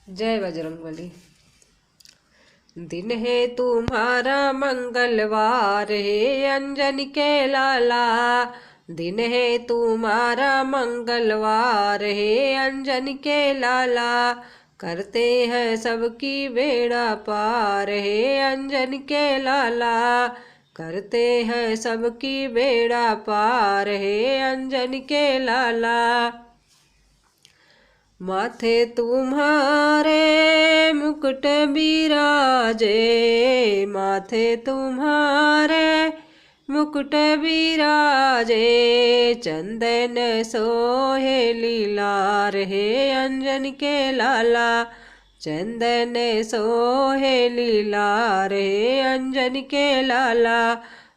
जय बजरंगबली। दिन है तुम्हारा मंगलवार है अंजनी के लाला। दिन है तुम्हारा मंगलवार है अंजनी के लाला। करते हैं सबकी बेड़ा पार है अंजनी के लाला। करते हैं सबकी बेड़ा पार है अंजनी के लाला। माथे तुम्हारे मुकुट बिराजे, माथे तुम्हारे मुकुट बिराजे। चंदन सोहे लीलार है अंजनी के लाला। चंदन सोहे लीलार है अंजनी के लाला।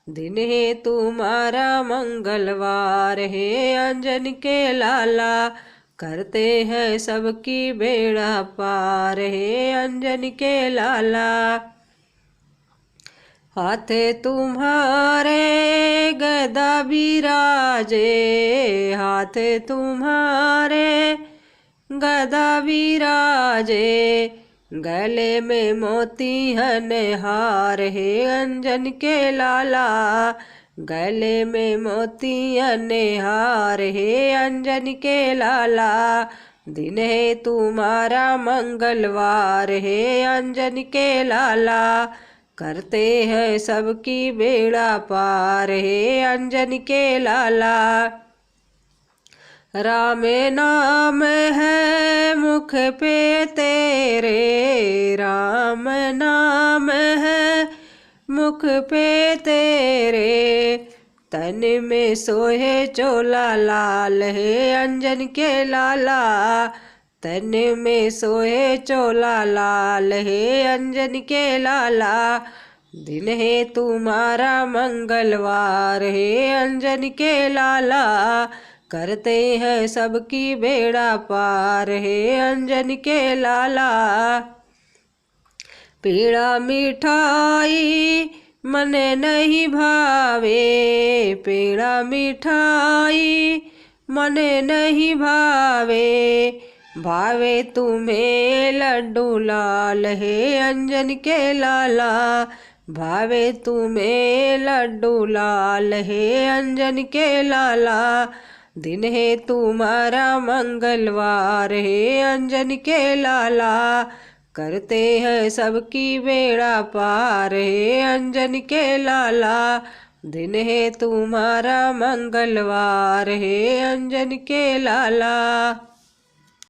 दिन है तुम्हारा मंगलवार है अंजनी के लाला। करते हैं सबकी बेड़ा पार है अंजनी के लाला। हाथ तुम्हारे गदा बिराजे, हाथ तुम्हारे गदा बिराजे। गले में मोती हार है अंजनी के लाला। गले में मोती हार है अंजनी के लाला। दिन है तुम्हारा मंगलवार है अंजनी के लाला। करते हैं सबकी बेड़ा पार है अंजनी के लाला। राम नाम है मुख पे तेरे, राम नाम है मुख पे तेरे। तन में सोहे चोला लाल है अंजनी के लाला। तन में सोहे चोला लाल है अंजनी के लाला। दिन है तुम्हारा मंगलवार है अंजनी के लाला। करते हैं सबकी बेड़ा पार है अंजनी के लाला। पेड़ा मिठाई मन नहीं भावे, पेड़ा मिठाई मन नहीं भावे। भावे तुम्हें लड्डू लाल है अंजनी के लाला। भावे तुम्हें लड्डू लाल है अंजनी के लाला। दिन है तुम्हारा मंगलवार है अंजनी के लाला। करते हैं सबकी बेड़ा पार है अंजनी के लाला। दिन है तुम्हारा मंगलवार है अंजनी के लाला।